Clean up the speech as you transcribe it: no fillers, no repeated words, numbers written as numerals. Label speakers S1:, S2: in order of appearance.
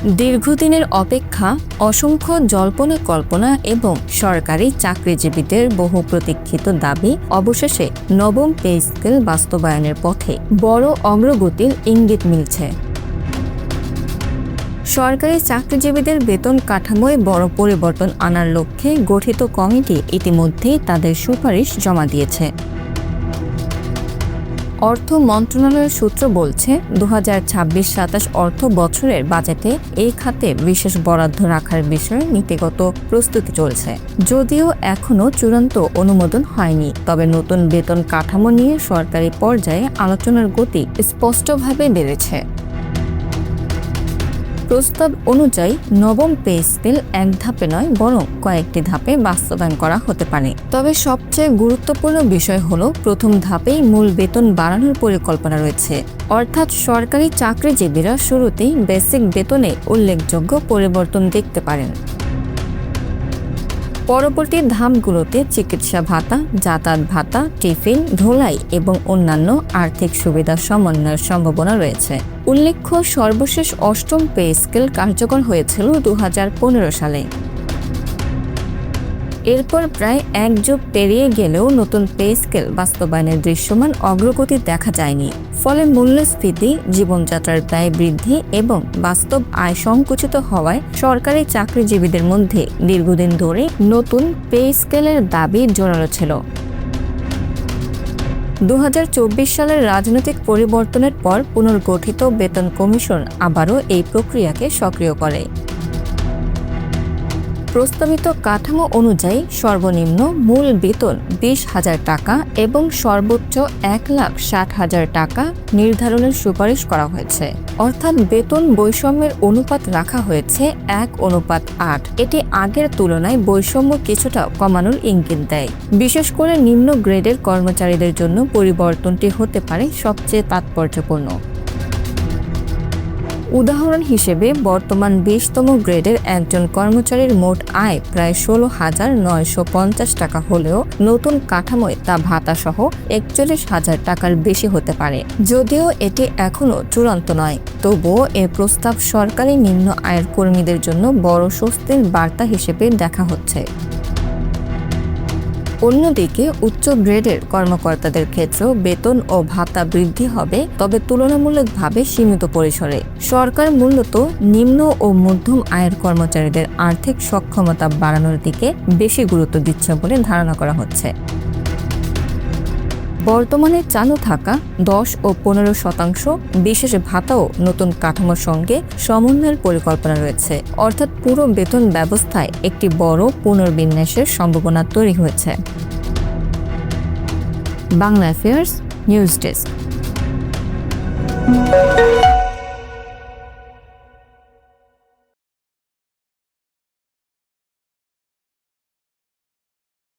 S1: দীর্ঘদিনের অপেক্ষা, অসংখ্য জল্পনা কল্পনা এবং সরকারি চাকরিজীবীদের বহু প্রতীক্ষিত দাবি অবশেষে নবম পে স্কেল বাস্তবায়নের পথে বড় অগ্রগতির ইঙ্গিত মিলছে। সরকারি চাকরিজীবীদের বেতন কাঠামোয় বড় পরিবর্তন আনার লক্ষ্যে গঠিত কমিটি ইতিমধ্যেই তাদের সুপারিশ জমা দিয়েছে। অর্থ মন্ত্রণালয়ের সূত্র বলছে 2026-27 অর্থ বছরের বাজেটে এই খাতে বিশেষ বরাদ্দ রাখার বিষয়ে নীতিগত প্রস্তুতি চলছে। যদিও এখনও চূড়ান্ত অনুমোদন হয়নি, তবে নতুন বেতন কাঠামো নিয়ে সরকারি পর্যায়ে আলোচনার গতি স্পষ্টভাবে বেড়েছে। প্রস্তাব অনুযায়ী নবম পে স্কেল এক ধাপে নয় বরং কয়েকটি ধাপে বাস্তবায়ন করা হতে পারে। তবে সবচেয়ে গুরুত্বপূর্ণ বিষয় হলো প্রথম ধাপেই মূল বেতন বাড়ানোর পরিকল্পনা রয়েছে, অর্থাৎ সরকারি চাকরিজীবীরা শুরুতেই বেসিক বেতনে উল্লেখযোগ্য পরিবর্তন দেখতে পারেন। পরবর্তী ধাপগুলোতে চিকিৎসা ভাতা, যাতায়াত ভাতা, টিফিন, ধোলাই এবং অন্যান্য আর্থিক সুবিধা সমন্বয়ের সম্ভাবনা রয়েছে। উল্লেখ্য, সর্বশেষ অষ্টম পে স্কেল কার্যকর হয়েছিল 2015 সালে। এরপর প্রায় এক যুগ পেরিয়ে গেলেও নতুন পে স্কেল বাস্তবায়নের দৃশ্যমান অগ্রগতি দেখা যায়নি। ফলে মূল্যস্ফীতি, জীবনযাত্রার ব্যয় বৃদ্ধি এবং বাস্তব আয় সংকুচিত হওয়ায় সরকারি চাকরিজীবীদের মধ্যে দীর্ঘদিন ধরে নতুন পে স্কেলের দাবি জোরালো ছিল। 2024 সালের রাজনৈতিক পরিবর্তনের পর পুনর্গঠিত বেতন কমিশন আবারও এই প্রক্রিয়াকে সক্রিয় করে। প্রস্তাবিত কাঠামো অনুযায়ী সর্বনিম্ন মূল বেতন 20,000 টাকা এবং সর্বোচ্চ 1,60,000 টাকা নির্ধারণের সুপারিশ করা হয়েছে। অর্থাৎ বেতন বৈষম্যের অনুপাত রাখা হয়েছে 1:8। এটি আগের তুলনায় বৈষম্য কিছুটা কমানোর ইঙ্গিত দেয়। বিশেষ করে নিম্ন গ্রেডের কর্মচারীদের জন্য পরিবর্তনটি হতে পারে সবচেয়ে তাৎপর্যপূর্ণ। উদাহরণ হিসেবে বর্তমান 20তম গ্রেডের একজন কর্মচারীর মোট আয় প্রায় 16,950 টাকা হলেও নতুন কাঠামোয় তা ভাতাসহ 41,000 টাকার বেশি হতে পারে। যদিও এটি এখনও চূড়ান্ত নয়, তবুও এ প্রস্তাব সরকারি নিম্ন আয়ের কর্মীদের জন্য বড় স্বস্তির বার্তা হিসেবে দেখা হচ্ছে। অন্যদিকে উচ্চ গ্রেডের কর্মকর্তাদের ক্ষেত্রেও বেতন ও ভাতা বৃদ্ধি হবে, তবে তুলনামূলকভাবে সীমিত পরিসরে। সরকার মূলত নিম্ন ও মধ্যম আয়ের কর্মচারীদের আর্থিক সক্ষমতা বাড়ানোর দিকে বেশি গুরুত্ব দিচ্ছে বলে ধারণা করা হচ্ছে। বর্তমানে চালু থাকা 10 ও 15% বিশেষ ভাতাও নতুন কাঠামোর সঙ্গে সমন্বয়ের পরিকল্পনা রয়েছে, অর্থাৎ পুরো বেতন ব্যবস্থায় একটি বড় পুনর্বিন্যাসের সম্ভাবনা তৈরি হয়েছে। Bangla affairs news desk.